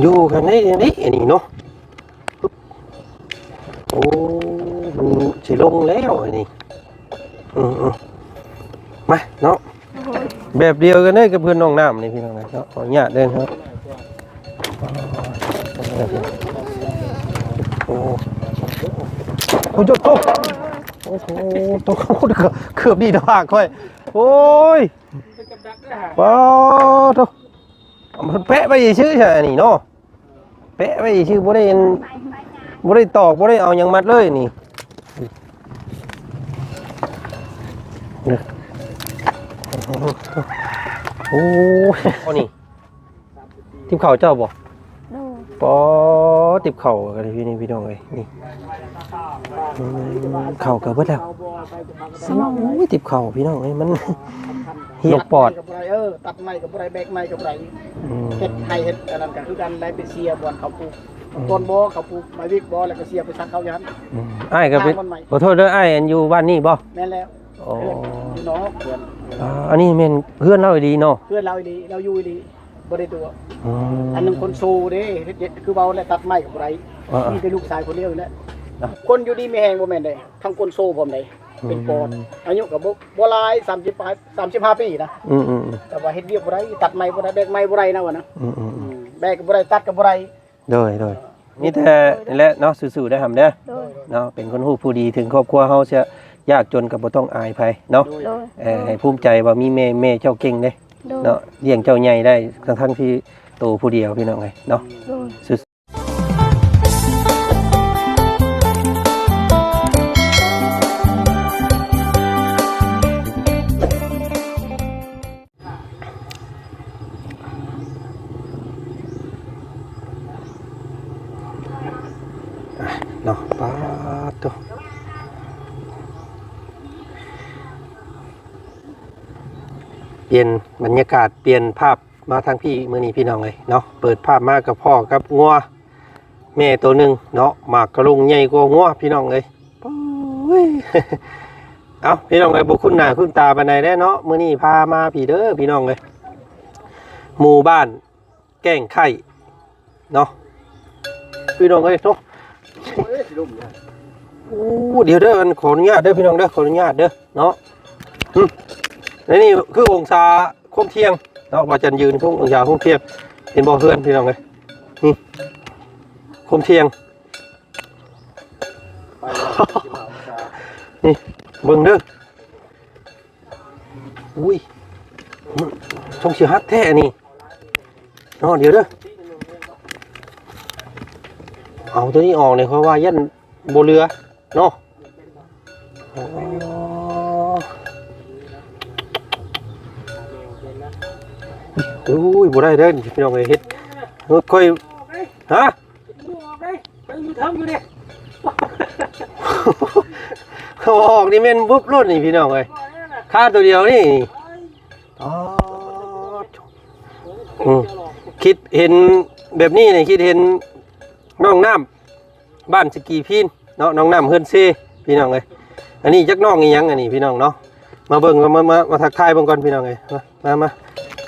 อยู่กันได้นี่อันนี้เนาะโอ้สิลงแล้วอันนี้มาเนาะแบบเดียวกันเลยกับเพื่อนน้องน้ำนี่พี่น้องนะเนาะขออนุญาตเดินครับโอ้โหจุดโตโอ้โหโตเกือบดีดอกค่อยโอ้ยว้าวโตมันแปะไปชื่อใช่นี่เนาะแปะไปชื่อบ่ได้ตอกบ่ได้เอายังมัดเลยนี่โอ้ยนี่ทิพเข่าเจ้าบ่ปอติบเข่ากันพี่นี่พี่น้องเอ้ยนี่เข่ากับเบิดแล้วโอ้ยติบเข่าพี่น้องเอ้ยมันเหี่ยวปอดตัดไม้กับไรแบกไม้กับไรเห็ดไทยเห็ดอันนั้นกันคือกันได้ไปเสียบอนเขาปลูกต้นบ่เขาปลูกไม้วิกบ่แล้วก็เสียไปซักเขายันอ้ายก็เป็นขอโทษเด้ออ้ายอันอยู่บ้านนี่บ่แม่นแล้วอ๋อพี่น้องเพื่อนอันนี้แม่นเพื่อนเราดีเนาะเพื่อนเราดีเราอยู่ดีบ่ได้ตัวอันนึงคนโซเด้คือเบาและตัดไม้กับไรมีแต่ลูกชายคนเดียวแล้วคนอยู่ดีไม่แห้งบ่แม่นได้ทั้งคนโซพร้อมได้เป็นปอดอายุกับบ่หลาย35ปีนะแต่ว่าเฮ็ดเวียกบ่ได้ตัดไม้บ่ได้แบกไม้บ่ได้นะวะนะแบกก็บ่ได้ตัดก็บ่ได้โดยนี่แต่นี่แหละเนาะสู้ๆได้ทำเด้อเนาะเป็นคนฮู้ผู้ดีถึงครอบครัวเฮาจะยากจนก็บ่ต้องอายไผเนาะให้ภูมิใจว่ามีแม่เจ้าเก่งเด้เนาะเลี้ยงเจ้าใหญ่ได้ทั้งที่โตผู้เดียวพี่น้องไงเนาะเนาะป้าตัวเปลี่ยนบรรยากาศเปลี่ยนภาพมาทางพี่มื้อนี้พี่น้องเลยเนาะเปิดภาพมากับพ่อกับงัวแม่ตัวหนึ่งเนาะหมากกระลุงใหญ่กว่างัวพี่น้องเลยเอาพี่น้องเลยบุคุณหน้าคุณตาปานใดได้เนาะมื้อนี้พามาพี่เด้อพี่น้องเลยหมู่บ้านแก้งไข่เนาะพี่น้องเลยเนาะเดี๋ยวเด้อขออนุญาตเด้อพี่น้องเด้อขออนุญาตเด้อเนาะนี่คือองศาคมเที่ยงเนาะว่าจันยืนพวกองศาคมเที่ยงเห็นบ่เพื่อนพี่น้องเลยคมเที่ยงนี่เบิ่งเด้ออุ้ยช่องเสียฮัทแท้นี่เนาะเดี๋ยวเด้อเอาตัวนี้ออกเลยเพราะว่ายันโบเรือเนาะอุ้ยบ่ได้เด้อพี่น้องเอ้ยเฮ็ดค่อยฮะเขาออกนี่แม่นบุ๊บรุ่นนี่พี่น้องเอ้ยค่าตัวเดียวนี่อ๋อคิดเห็นแบบนี้นี่คิดเห็นน้องน้ำบ้านสกีพินเนาะน้องน้ำเฮือนเซพี่น้องเอ้ยอันนี้จักน้องอีหยังอันนี้พี่น้องเนาะมาเบิ่งมาทักทายเบิ่งก่อนพี่น้องเอ้ยมา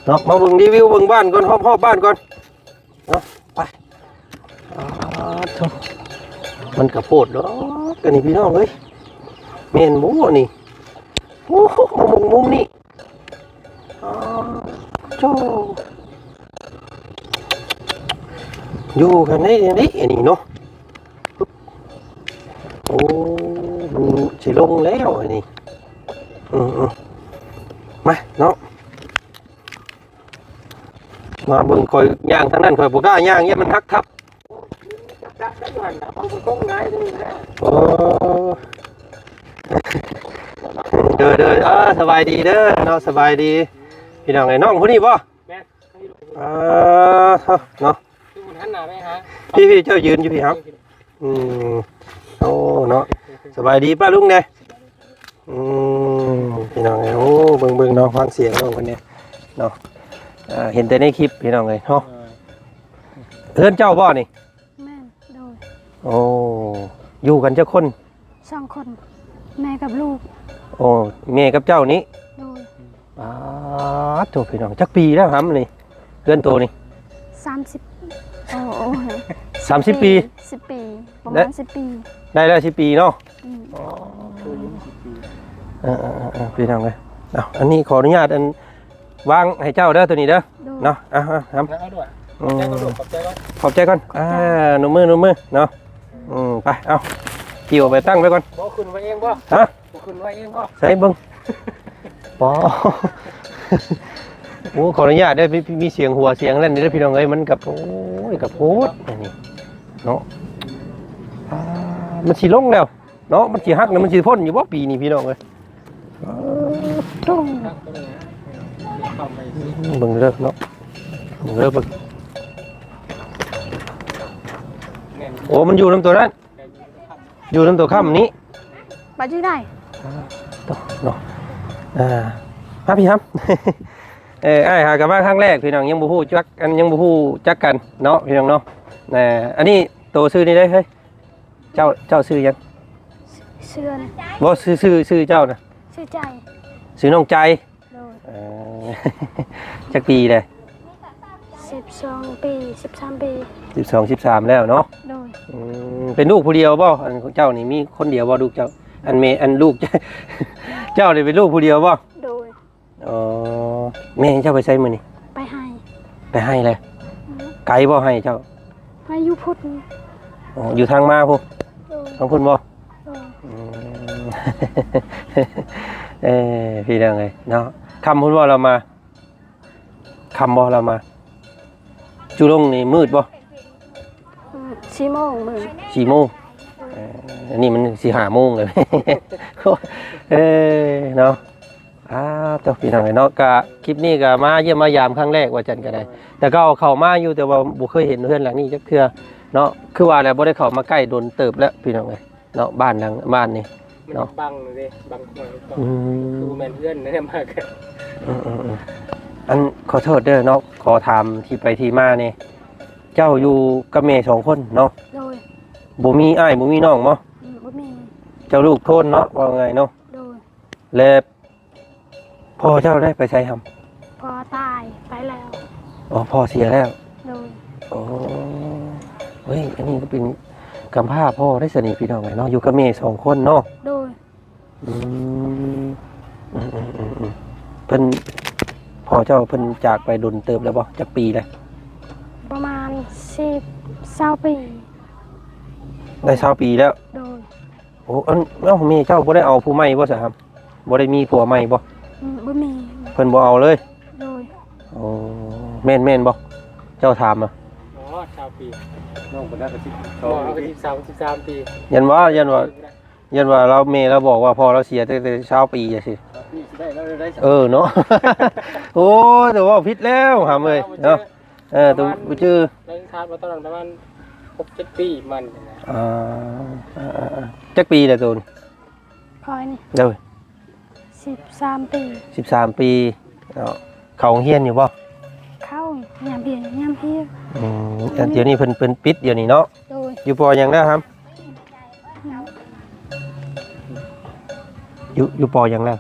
เนาะมาเบิ่งรีวิวเบิ่งบ้านก่อนรอบบ้านก่อนเนาะไปมันกระโพดเนาะกันนี่พี่น้องเอ้ยแม่นบ่นี่โอ้โหมุมนี่โจ้อยู่กันได้นี่อันนี้เนาะโอ้สิลงแล้วอันนี้มาเนาะมาเบิ่งคอยย่างทางนั้นคอยบ่กล้าย่างเนี่ยมันทักทับเด้อสบายดีเด้อเนาะสบายดีพี่น้องไอ้น้องผู้นี้บ่เนาะพี่เจ้ายืนอยู่พี่ครับโอ้เนาะสบายดีป้าลุงเนี่ยพี่น้องไอ้โอ้เบิ่งเนาะฟังเสียงน้องคนนี้เนาะเห็นแต่ในคลิปพี่น้องเลยเนาะเพื่อนเจ้าบ่นี่แม่โดยโอ้อยู่กันเจ้าคน2 คนแม่กับลูกโอ้แม่กับเจ้านี้โดยถูกพี่น้องจักปีแล้วครับนี่เพื่อนโตนี่ 30โอ้โอ้ย 30 ปี 10 ปีประมาณ10 ปี ได้แล้ว10 ปีเนาะ อืม พี่น้องเลยเอาอันนี้ขออนุญาตอันวางให้เจ้าเด้อตัวนี้เด้อ ดู เนาะครับ เอาด้วยใจก็ดูขอบใจก็ ขอบใจก่อนหนุ่มมือเนาะไปเอาเกี่ยวไปตั้งไว้ก่อน บ่ขึ้นไว้เองบ่ ฮะ บ่ขึ้นไว้เองบ่ ใส่เบิ้งปอโอ้ขออนุญาตได้มีเสียงหัวเสียงเล่นนี่ด้วยพี่น้องเอ้ยมันกับโอ้ยกับโพดนี่เนาะมันสีลงแล้วเนาะมันสีหักแล้วมันสีพ่นอยู่ว่าปีนี้พี่น้องเอ้ยต้องเบิ่งเลิกเนาะเบิ่งเลิกเบิ่งโอ้มันอยู่น้ำตัวนั้นอยู่น้ำตัวข้ามนี้ ไปที่ไหน ต่อเนาะครับพี่ครับ ไอ้หากันมาครั้งแรกพี่น้องยังบูฮู้จักอันยังบูฮู้จักกันเนาะพี่น้องเนาะอันนี้โตซื้อนี่ได้เฮ้ยเจ้าซื้อยัง เสื้อนะ บ่ซื้อเจ้านะ ชื่อใจ ซื้อน้องใจ โดย จักปีเลย 12 ปี13 ปี 12 13แล้วเนาะ โดย เป็นลูกผู้เดียวบ่อันของเจ้านี่มีคนเดียวบ่ลูกเจ้าอันเมอันลูก เจ้านี่เป็นลูกผู้เดียวบ่ โดย อ๋อแม่เจ้าไปใช้มื้อนี่ ไปให้ ไปให้เลยไกลบ่ให้เจ้า ให้อยู่พุทธ อ๋ออยู่ทางมาพุ่น โดย ทางพุ่นบ่ โดย พี่น้องเอ้ยเนาะคำพุ่นบ่เรามาคำบ่เรามาจุลงนี่มืดบ่ 4 โมงมื้อ 4 โมงอันนี้มันสิ5 โมงเลย เนาะเจ้าพี่น้องเอ้ยเนาะก็คลิปนี้ก็มาเยี่ยมมายามครั้งแรกว่าจันก็ได้ แต่ก็เอาเข้ามาอยู่แต่ว่าบ่เคยเห็นเฮือนหลังนี้จักเทื่อเนาะคือว่าแล้วบ่ได้เข้ามาใกล้โดนเติบแล้วพี่น้องเอ้ยเนาะบ้านหลังบ้านนี่ เนาะบังเลยบังคนคือแม่นเพื่อนนั่นมากกัน อันขอโทษเด้อเนาะขอถามที่ไปที่มานี่เจ้าอยู่กับแม่2 คนเนาะ โดย บ่มีอ้ายบ่มีน้องบ่ บ่มี เจ้าลูกโทนเนาะว่าไงเนาะ โดย แล้วพ่อเจ้าได้ไปใช้ทำ พอตายไปแล้ว อ๋อพ่อเสียแล้ว โดย โอ้เฮ้ยอันนี้ก็เป็นกำพร้าพ่อได้สนิทพี่น้องไงเนาะอยู่กับแม่2 คนเนาะ โดย อืมเพิ่นพ่อเจ้าเพิ่นจากไปดนเติบแล้วบ่จักปีเลย ประมาณ20 ปี ได้20 ปีแล้ว โดย โอ้อันแม่เจ้าบ่ได้เอาผู้ใหม่บ่ซะครับบ่ได้มีผัวใหม่บ่ บ่มี เพิ่นบ่เอาเลย โดย โอ้แม่นบ่เจ้าถามอ่ะ อ๋อ20 ปีน้องคนนั้นก็13 ปี ยันว่าเราเมย์เราบอกว่าพอเราเสียตั้งแต่20 ปีอะสิ นี่ได้แล้วได้ เนาะ โอ้แต่ว่าผิดแล้วหามเลยเนาะตัวชื่อ ได้ทานมาตอนนั้นประมาณ6-7 ปีมันนะ จักปีเลยตูน คอยนี่ เดี๋ยว 13 ปี 13 ปีเนาะเขาโรงเฮียนอยู่บ่ เข้ายามเพียยามเพีย เดี๋ยวนี้เพิ่นปิดเดี๋ยวนี้เนาะ โดย อยู่ปอยังแล้วครับอยู่ปอยังแล้ว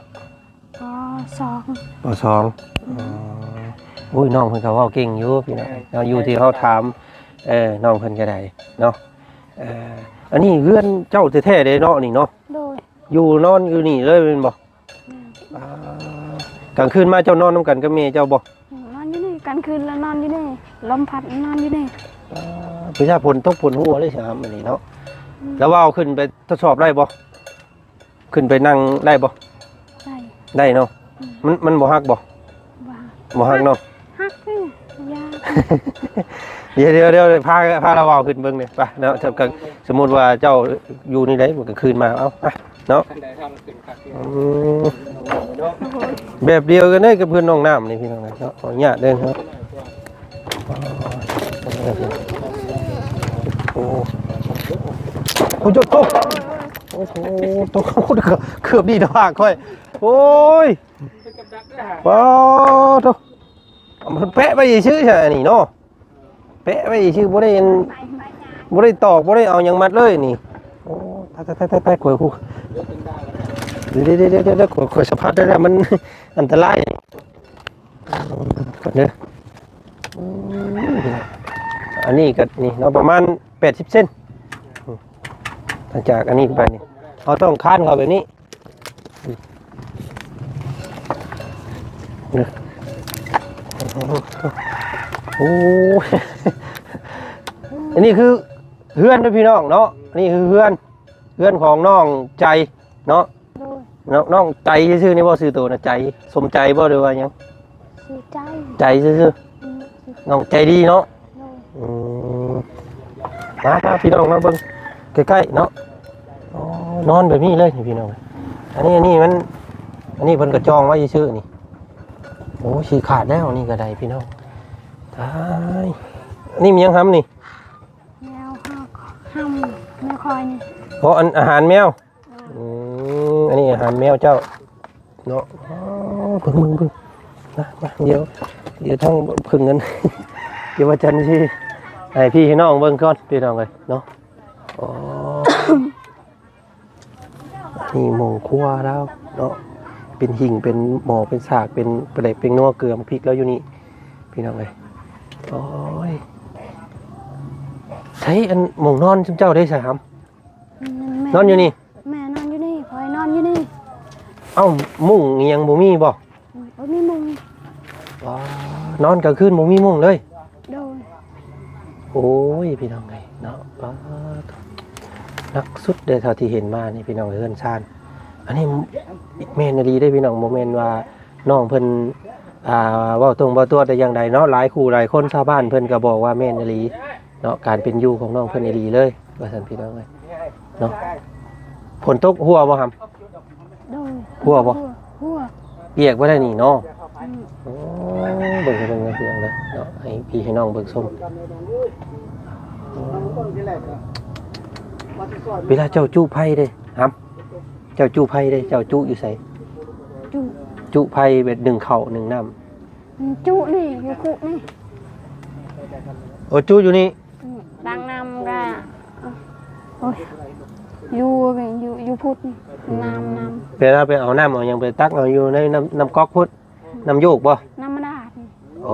ป.2 ปอ2โอ้ยน้องเพิ่นก็เว้าเก่งอยู่พี่น้องเนาะอยู่ที่เขาถามน้องเพิ่นก็ได้เนาะอันนี้เพื่อนเจ้าแท้ๆเด้เนาะนี่เนาะ โดย อยู่นอนอยู่นี่เลยเป็นบ่กลางคืนมาเจ้านอนนำกันกับแม่เจ้าบ่ นอนอยู่นี่กลางคืนแล้วนอนอยู่นี่ลมพัดนอนอยู่นี่ ประชาผลตกผลหัวเลยสิครับอันนี้เนาะแล้วว่าเอาขึ้นไปทดสอบได้บ่ขึ้นไปนั่งได้บ่ ได้ ได้เนาะมันบ่ฮักบ่ ว่า บ่ฮักเนาะ ฮักนี่ยา เดี๋ยวพาเราเอาขึ้นเบิ่งนี่ไปเนาะสมมุติว่าเจ้าอยู่นี่ได้มันก็คืนมาเอาไปเนาะ ท่านใดทำขึ้นคักเนาะ แบบเดียวกันเลยกับเพื่อนน้องน้ำนี่พี่น้องเนาะขออนุญาตเด้อครับโอ้โหจบโอ้โหตัวเกือบดีดอกค่อยโอ้ยว้าวตัวมันแปะไปชื่อใช่นี่เนาะแปะไปชื่อบ่ได้ตอกบ่ได้เอาหยังมัดเลยนี่โอ้ไปข่อยคู่เดี๋ยวข่อยสะพัดได้แล้วมันอันตรายก่อนเด้อ อันนี้ก็นี่เนาะประมาณ80เซนถ้าจากอันนี้ไปนี่เราต้องค้านเขาแบบนี้โอ้อันนี้คือเพื่อนด้วยพี่น้องเนาะอันนี้คือเพื่อนของน้องใจเนาะ โดย น้องใจซื่อๆนี่บ่ซื่อตัวนะใจสมใจบ่หรือว่าหยัง สีใจ ใจซื่อ อืม ๆน้องใจดีเนาะ โดย อืมมาพี่น้องมาเบิ่งใกล้ๆเนาะอ๋อนอนแบบนี้เลยนี่พี่น้องอันนี้มันอันนี้เพิ่นก็จองไว้ซื่อๆนี่โอ้สิขาดแล้วนี่ก็ได้พี่น้องตายอันนี้มีหยังทำนี่ แมวห้ำแมวคอยนี่ เพราะอาหารแมวอันนี้อาหารแมวเจ้าเนาะอ๋อเพิ่งนะมาเดี๋ยวท่องเพิ่งกัน เดี๋ยวว่าจันที่ให้พี่ให้น้องเบิ่งก่อนพี่น้องเลยเนาะอ๋อ นี่หมูคั่วแล้วเนาะเป็นหิ่งเป็นหมอเป็นสากเป็นปลาไหลเป็นนัวเกลือพริกแล้วอยู่นี่พี่น้องเลยโอ้ยใช้อันหมงนอนเจ้าได้ใช่ครับ แม่ นอนอยู่นี่ แม่นอนอยู่นี่พลอยนอนอยู่นี่ เอ้ามุ้งเงียงบ่มีบ่ มีมุง ว้านอนกลางคืนบ่มีมุ้งเลย โดย โอ้ยพี่น้องเลยเนาะว้านักสุดเด้อเท่าที่เห็นมานี่พี่น้องเฮือนชานอันนี้แม่นดีได้พี่น้องโมเมนต์ว่าน้องเพิ่นเว้าตรงเว้าตัวแต่อย่างใดเนาะหลายคู่หลายคนชาวบ้านเพิ่นก็บอกว่าแม่นดีเนาะการเป็นอยู่ของน้องเพิ่นดีเลยว่าซั่นพี่น้องเลยเนาะฝนตกหัวบ่ครับ โดย หัวบ่ หัว เปียกบ่ได้นี่เนาะ อืม โอ้เบิ่งพี่น้องเลยเนาะให้พี่ให้น้องเบิ่งชมเวลาเจ้าจู้ไผเด้ครับเจ้าจู้ไผเด้เจ้าจู้อยู่ไส จุ จู้ไผแบบ1ข้าว1น้ำ จุนี่อยู่คุนี่ โอ้จู้อยู่นี่ ดังนำกะโอ้ยอยู่พุทธน้ำ เวลาไปเอาน้ำเอาหยังไปตักเอาอยู่ในน้ำก๊อกพุทธน้ำโยกบ่ น้ำมันดาด โอ้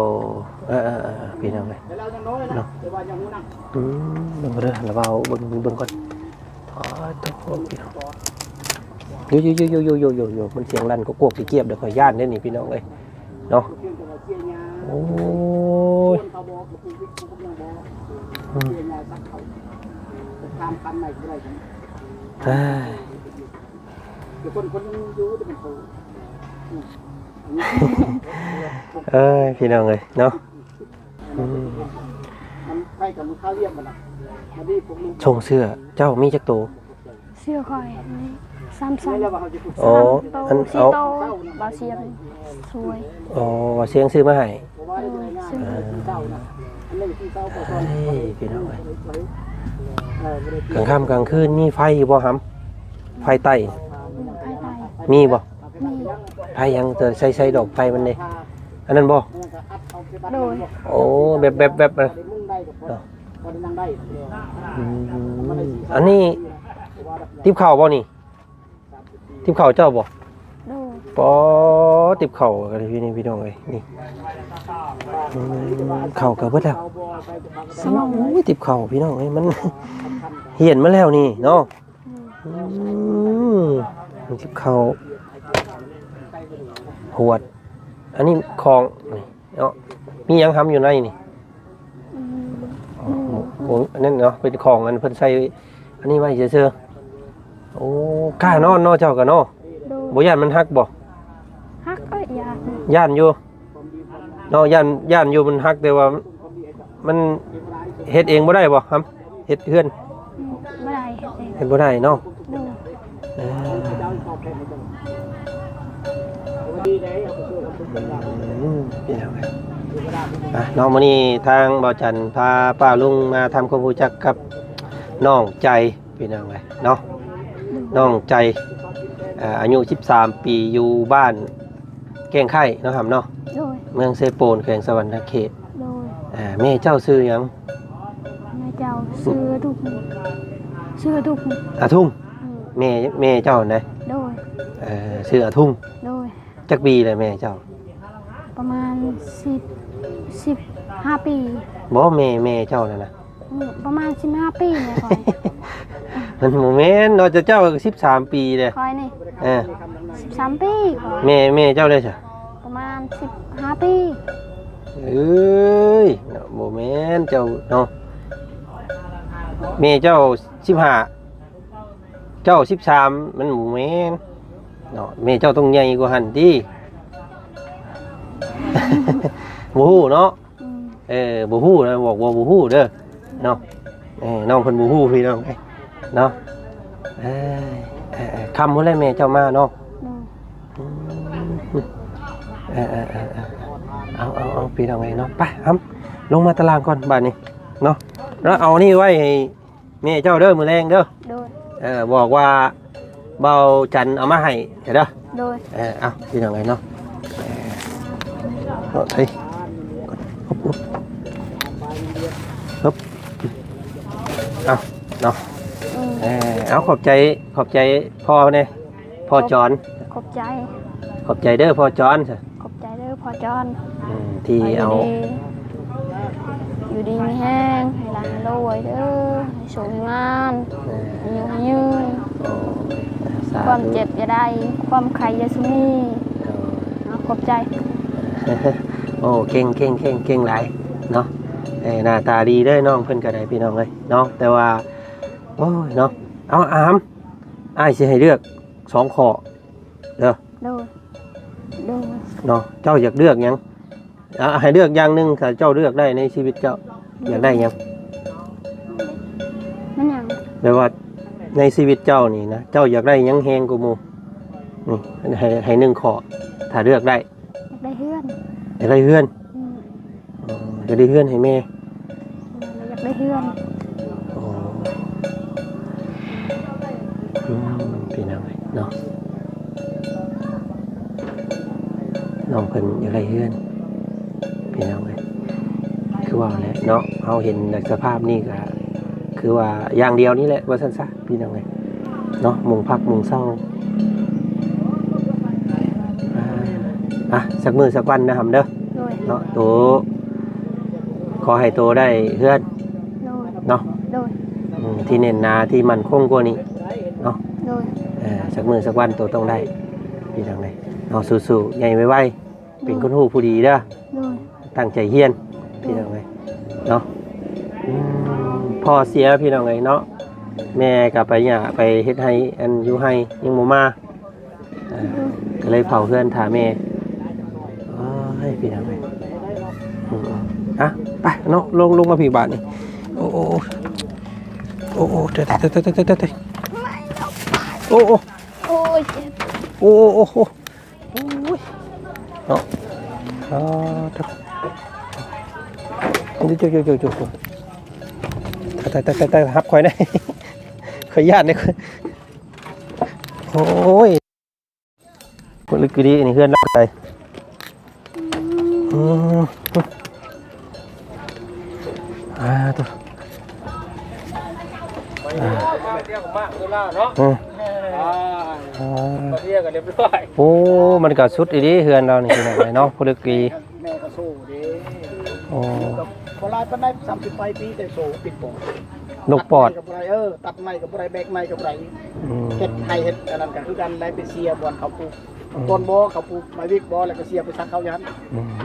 พี่น้องเลยเนาะเบิ่งเด้อแล้วเอาเบิ่งก่อนอ๋อตัวพี่น้องอยู่มันเสียงลั่นก็กวกสิเกียบเดี๋ยวขอย่านเด้อนี่พี่น้องเอ้ยเนาะโอ้ยเอ้ยพี่น้องเอ้ยเนาะชงเสื้อเจ้ามีจักโต เสื้อคอย3 โอ้อัน 4 เอา โตบาเซียนสวย อ๋อเสียงซื้อมาให้ ซื้อ พี่น้องเอ้ยกลางค่ำกลางคืนมีไฟบ่ครับไฟใต้ ภายใต้ มีบ่ มี ไฟยังเตอใส่ดอกไฟมันเด้อันนั้นบ่ โดย โอ้แบบนะอันนี้ติบข้าวบ่นี่ติบข้าวเจ้าบ่ โดย ปอติบข้าวกันพี่นี่พี่น้องเอ้ยนี่ข้าวก็เบิดแล้วโอ้ยติบข้าวพี่น้องเอ้ยมัน เหี่ยนมาแล้วนี่เนาะติบข้าวหวดอันนี้ของนี่เนาะมีหยังทำอยู่ในนี่โอ้อันนั้นเนาะเป็นของอันเพิ่นใส่อันนี้ไว้เฉยๆโอ้กล้านอนเนาะเจ้าก็เนาะ โดย บ่ย่านมันฮักบ่ ฮักอยาก ย่านอยู่เนาะย่านอยู่มันฮักแต่ว่ามันเฮ็ดเองบ่ได้บ่ครับเฮ็ดเฮือน ไม่ได้เอง เฮ็ดบ่ได้เนาะ โดย พี่น้องน้องมื้อนี้ทางบ่าวจันทร์พาป้าลุงมาทำความรู้จักกับน้องใจพี่น้องเนาะน้องใจอายุ13ปีอยู่บ้านแก้งไข่เนาะครับเนาะ โดย เมืองเซโปนแขวงสวรรณเขต โดย แม่เจ้าชื่อหยัง แม่เจ้าซื้อทุกอาทุ่งแม่เจ้าไหน โดย ชื่ออาทุ่ง โดย จักปีเลยแม่เจ้า ประมาณ15 15 ปี บ่แม่เจ้านั่นน่ะ ประมาณ15 ปีเนี่ยคอย มันบ่แม่นเนาะเจ้าก็13 ปีเด้ คอยนี่ เออ 13 ปีคอย แม่เจ้าได้จ้ะ ประมาณ15 ปี เอ้ยเนาะบ่แม่นเจ้าเนาะแม่เจ้า15เจ้า13มันบ่แม่นเนาะแม่เจ้าต้องใหญ่กว่าหั่นติ บ่ฮู้เนาะ บ่ฮู้นะบอกว่าบ่ฮู้เด้อเนาะน้องเพิ่นบ่ฮู้พี่น้องเนาะคำพุ่นแหละแม่เจ้ามาเนาะเอาพี่น้องเนาะไปลงมาตารางก่อนบัดนี้เนาะแล้วเอานี่ไว้ให้แม่เจ้าเด้อมื้อแรงเด้อ โดย บอกว่าเบาจันเอามาให้เด้อ โดย เอาพี่น้องเนาะเฮ้ยฮึบเอาเนาะเอาขอบใจพ่อเนี่ยพ่อจอน ขอบใจ ขอบใจเด้อพ่อจอน ขอบใจเด้อพ่อจอน ที่เอา อยู่ดีมีแห้งให้หลานรวยเด้อให้โชคงานอยู่ให้ยืนความเจ็บอย่าได้ความไข้อย่าสมีขอบใจ โอ้เก่งหลายเนาะหน้าตาดีเด้อน้องเพิ่นก็ได้พี่น้องเลยเนาะแต่ว่าโอ้ยเนาะเอาอ้ายสิให้เลือก2ข้อเด้อ โดยเนาะเจ้าอยากเลือกหยังให้เลือกอย่างหนึงถ้าเจ้าเลือกได้ในชีวิตเจ้าอยากได้หยัง นั่นหยัง แปลว่าในชีวิตเจ้านี่นะเจ้าอยากได้หยังแฮงกว่าหมู่นี่ให้1ข้อถ้าเลือกได้ อยากได้เฮือน อยากได้เฮือนอยากได้เฮือนให้แม่ อยากได้เฮือน พี่น้องเนาะน้องเพิ่นอยากได้เฮือนพี่น้องเลยคือว่าแหละเนาะเราเห็นสภาพนี่ก็คือว่าอย่างเดียวนี่แหละว่าซั่นซะพี่น้องเลยเนาะมุงพักมุงเศร้าสักมื้อสักวันนะครับเด้อเนาะโตขอให้โตได้เฮือนเนาะที่เน้นหนาที่มั่นคงกว่านี้เนาะสักมื้อสักวันโตต้องได้พี่น้องเลยเนาะสู้ๆใหญ่ไวๆเป็นคนฮู้ผู้ดีเด้อตั้งใจเฮียนพี่น้องเลยเนาะพ่อเสียพี่น้องเลยเนาะแม่ก็ไปหย่าไปเฮ็ดให้อันอยู่ให้ยังบ่มาก็เลยเผาเพื่อนถาแม่ให้พี่น้องเลยไปเนาะลงมาผีบาทนี่โอ้เตะโอ้เนาะจุ๊แต่ฮับคอยได้ขอญาตเนี่ยโอ้ยคนลึกดีนี่เพื่อนรักใจตัวเที่ยวกับมากเวลาเนาะเที่ยวกันเรียบร้อยโอ้มันก็สุดอีดีเฮือนเรานี่เป็นไงเนาะพลึกดีแม่ก็สู้ดี โอ้โบราณปานได้30ปีแต่โซ่ปิดปอด นกปอดกับไรตัดไม้กับไรแบกไม้กับไรเฮ็ดให้เฮ็ดอันนั้นก็คือกันได้ไปเสียบอนเขาปลูกต้นบ่เขาปลูกไม้วิกบ่แล้วก็เสียไปซักเขายัน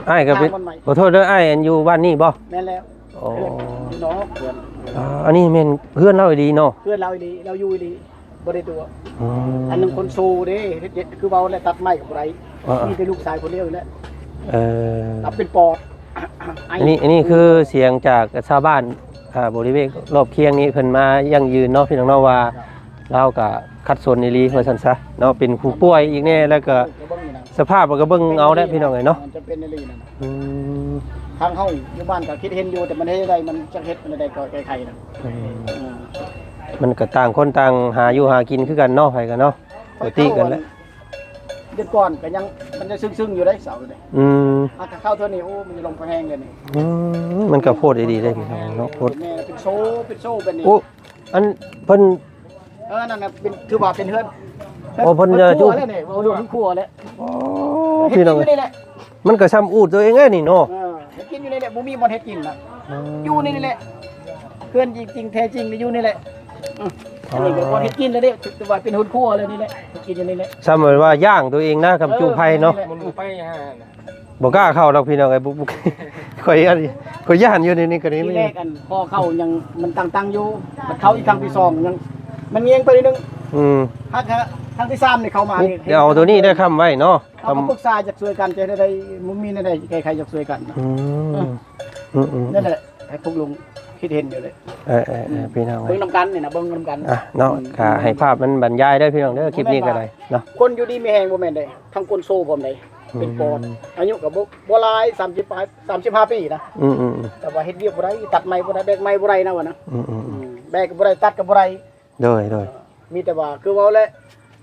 อ้ายก็เป็นขอโทษเด้ออ้ายอยู่บ้านนี่บ่แม่นแล้วโอ้พี่น้องเพื่อนอันนี้แม่นเพื่อนเราดีเนาะเพื่อนเราดีเราอยู่ดีบ่ได้ตัวอันนึงคนโซเด้เฮ็ดคือเว้าแล้วตัดไม้กับไรนี่เป็นลูกชายคนเดียวแล้วรับเป็นปอดอันนี้คือเสียงจากชาวบ้านบริเวณรอบเคียงนี้เพิ่นมายั่งยืนเนาะพี่น้องเนาะว่าเราก็คัดสนในรีว่าซั่นซะเนาะเป็นผู้ป่วยอีกแน่แล้วก็สภาพมันก็เบิ่งเอาได้พี่น้องเอ้ยเนาะมันจะเป็นในรีนั่นทางเฮาอยู่บ้านก็คิดเห็นอยู่แต่มันเฮ็ดได้มันจักเฮ็ดมันได้ก็ไกลๆน่ะมันก็ต่างคนต่างหาอยู่หากินคือกันเนาะไผกันเนาะปกติกันแหละเดือนก่อนก็ยังมันจะซึ้งๆอยู่ได้เสาเลยถ้าเข้าเท่านี้โอ้มันจะลงไปแห้งเลยนี่มันก็โพดดีๆเลยพี่น้องเนาะโพดแม่เป็นโซ่เป็นนี่โอ้อันเพิ่นนั่นน่ะเป็นคือว่าเป็นเฮือนโอ้เพิ่นจะอยู่นี่เอาอยู่ที่ครัวแล้วพี่น้องมันก็ซ้ำอูดตัวเองนี่เนาะกินอยู่ นี่แหละบ่มีบ่อนเฮ็ดกินน่ะอยู่นี่แหละเพื่อนจริงๆแท้จริงอยู่นี่แหละอันนี้ก็บ่อนเฮ็ดกินแล้วเด้ถือว่าเป็นหุ่นครัวเลยนี่แหละกินอยู่นี่แหละ ซ้ำเหมือนว่าย่างตัวเองนะกับจูไผ่เนาะ มันไปฮะ บ่กล้าเข้าดอกพี่น้องไอ้บุกข่อยอันนี้ข่อยย่านอยู่ในนี้ก็นี่ ที่แรกอันพอเข้ายังมันตั้งอยู่มันเข้าอีกครั้งที่2ยังมันเงียงไปนิดนึง ถ้าครั้งที่3นี่เข้ามานี่ เดี๋ยวเอาตัวนี้ได้ค้ำไว้เนาะ เอามาปรึกษาจากช่วยกันจะได้มุมมีได้ใครๆจะช่วยกันนั่นแหละให้พวกลุงคิดเห็นอยู่เลยพี่น้อง เบิ่งนำกันนี่นะเบิ่งนำกัน เนาะก็ให้ภาพมันบรรยายได้พี่น้องเด้อคลิปนี้ก็ได้เนาะ คนอยู่ดีมีแหงบ่แม่นได้ทั้งคนโซ่พร้อมได้เป็นปอดอายุก็บ่หลาย35ปีนะแต่ว่าเฮ็ดเวียกบ่ได้ตัดไม้บ่ได้แบกไม้บ่ได้นะว่านะแบกก็บ่ได้ตัดก็บ่ได้โดยมีแต่ว่าคือเว้าแล้ว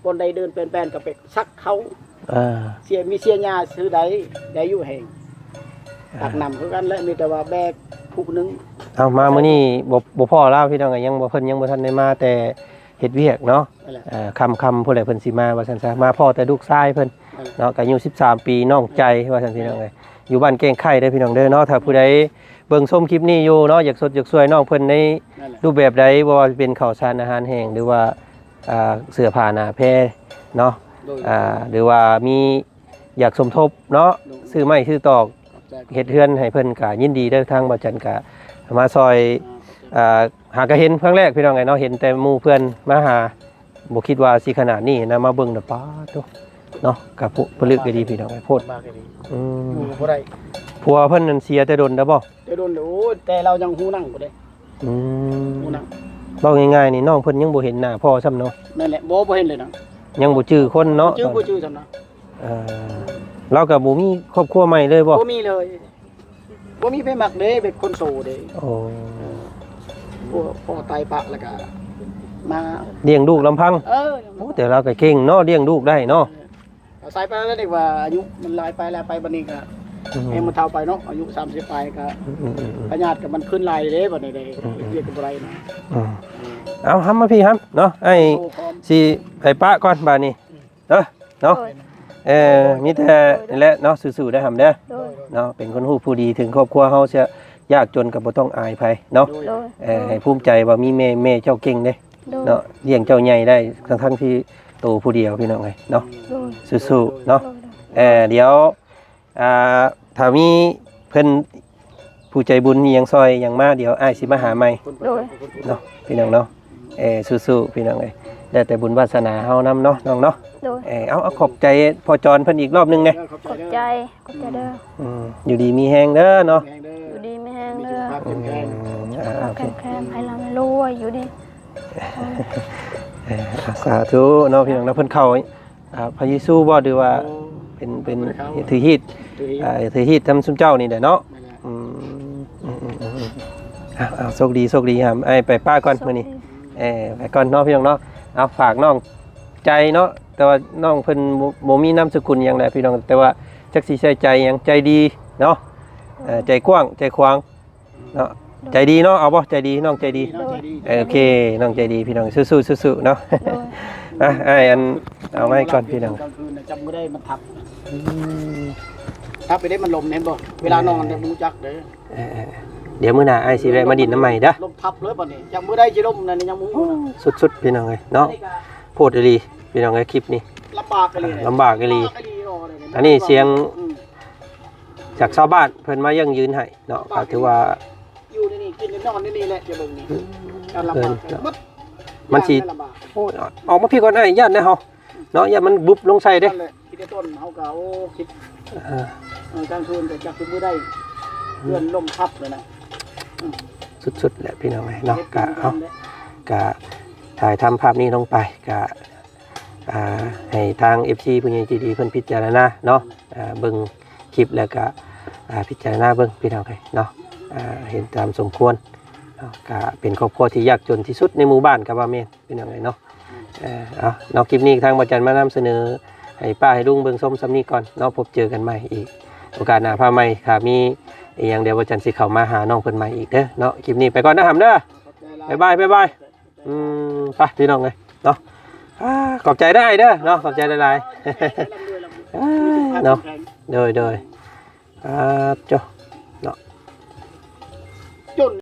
คนใดเดินเป็นแปลนก็ไปซักเขาเสียมีเสียหญ้าซื้อใดได้อยู่แหงตักนำคือกันและมีแต่ว่าแบกผู้นึงเอามามื้อนี้บ่พอแล้วพี่น้องก็ยังบ่เพิ่นยังบ่ทันได้มาแต่เฮ็ดเวียกเนาะคำผู้ใดเพิ่นสิมาว่าซั่นซะมาพ่อแต่ลูกชายเพิ่นเนาะก็อายุ13ปีน้องใจว่าซั่นพี่น้องเอ้ยอยู่บ้านแก้งไข่เด้อพี่น้องเด้อเนาะถ้าผู้ใดเบิ่งชมคลิปนี้อยู่เนาะอยากสดอยากสวยน้องเพิ่นในรูปแบบใดบ่ว่าเป็นข้าวสารอาหารแห้งหรือว่าเสื้อผ้าหน้าแพรเนาะหรือว่ามีอยากสมทบเนาะซื้อไม้ซื้อตอกเฮ็ดเฮือนให้เพิ่นก็ยินดีเด้อทางบ่จันก็มาซอยหากะเห็นครั้งแรกพี่น้องไงเนาะเห็นแต่หมู่เพื่อนมาหาบ่คิดว่าสิขนาดนี้นะมาเบิ่งน่ะป้าโตเนาะก็ผลึกก็ดีพี่น้องไอ้โพดบ่ได้ผัวเพิ่นนั่นเสียแต่ดนแล้วบ่แต่ดนโอ้แต่เรายังฮู้นั่งบ่ได้ฮู้นั่งเว้าง่ายๆนี่น้องเพิ่นยังบ่เห็นหน้าพ่อซ้ำเนาะนั่นแหละบ่เห็นเลยนะยังบ่จื้อคนเนาะบ่จื้อซ้ำนะเราก็บ่มีครอบครัวใหม่เลยบ่บ่มีเลยบ่มีไปมักเด้เป็นคนโสดเด้โอ้พ่อตายปะแล้วก็มาเลี้ยงลูกลำพังโอ้แต่เราก็เก่งเนาะเลี้ยงลูกได้เนาะสายไปแล้วเด็กว่าอายุมันลายไปแล้วไปบัดนี้ก็ให้มันเฒ่าไปเนาะอายุ30ไปก็พญาติก็มันขึ้นลายเด้บัดนี้เด้เรียกกันบ่ได้นะเอาหำมาพี่หำเนาะไอ้สิไปปะก่อนบัดนี้เนาะมีแต่นี่แหละเนาะสู้ๆได้หำเด้อเนาะเป็นคนฮู้ผู้ดีถึงครอบครัวเฮาจะยากจนก็บ่ต้องอายไผเนาะให้ภูมิใจว่ามีแม่เจ้าเก่งเด้เนาะเลี้ยงเจ้าใหญ่ได้ทั้งที่โตผู้เดียวพี่น้องไงเนาะสู้ๆเนาะเดี๋ยวถ้ามีเพิ่นผู้ใจบุญมีหยังซอยหยังมาเดี๋ยวอ้ายสิมาหาใหม่เนาะพี่น้องเนาะสู้ๆพี่น้องเอ้ยได้แต่บุญวาสนาเฮานำเนาะน้องเนาะเอาขอบใจพอจรเพิ่นอีกรอบนึงไงขอบใจเด้ออยู่ดีมีแฮงเด้อเนาะอยู่ดีมีแฮงเด้อแข็งให้เรารวยอยู่ดีสาธุเนาะพี่น้องนะเพิ่นเข้าพระเยซูบ่หรือว่าเป็นถือฮีดทำซุมเจ้านี่แหละเนาะโชคดีครับไอ้ไปป้าก่อนมื้อนี้ไปก่อนเนาะพี่น้องเนาะเอาฝากน้องใจเนาะแต่ว่าน้องเพิ่นบ่มีนามสกุลหยังแหละพี่น้องแต่ว่าจักสิใช้ใจหยังใจดีเนาะใจกว้างใจขวางเนาะใจดีเนาะเอาบ่ใจดีน้องใจดีโอเคน้องใจดีพี่น้องสู้ๆเนาะไอ้อันเอาไว้ก่อนพี่น้องจำบ่ได้มันทับไปได้มันลมเห็นบ่เวลานอนเนี่ยรู้จักเด้อเดี๋ยวมื้อหน้าไอ้สิแวะมาดินน้ำใหม่เด้อลมทับเลยบัดนี้จำบ่ได้สิลมนั่นยังมุ้งสุดๆพี่น้องเอ้ยเนาะโพดอีหลีพี่น้องเอ้ยคลิปนี้ลำบากอีหลีอันนี้เสียงจากชาวบ้านเพิ่นมายั่งยืนให้เนาะก็ถือว่าอยู่ในนี่กินนอนในนี่แหละจะเบิ่งนี่การลำบากมันสิโอ้ออกมาพี่ก่อนไอ้ญาตินะเฮาเนาะอย่ามันบุบลงใส่เด้คิดแต่ต้นเฮาก็โอ้คิดกลางคืนก็จักสิบ่ได้เพื่อนลมทับเลยนะสุดๆแหละพี่น้องเนาะกะถ่ายทำภาพนี้ลงไปกะให้ทาง FC ผู้ใหญ่ใจดีเพิ่นพิจารณาเนาะเบิ่งคลิปแล้วก็พิจารณาเบิ่งพี่น้องเนาะเห็นตามสมควรก็เป็นครอบครัวที่ยากจนที่สุดในหมู่บ้านกับว่าแม่นพี่น้องเนาะเนาะคลิปนี้ทางบ่จันมานำเสนอให้ป้าให้ลุงเบิ่งส้มซ้ำนี้ก่อนเนาะพบเจอกันใหม่อีกโอกาสหน้าพาใหม่ค่ะมีอย่างเดียวบ่จันสิเข้ามาหาน้องเพิ่นใหม่อีกเด้อเนาะคลิปนี้ไปก่อนนะหำเด้อบ๊ายบายไปพี่น้องเลยเนาะขอบใจได้เด้อเนาะขอบใจหลายๆเนาะโดยเจ้าเนาะ จน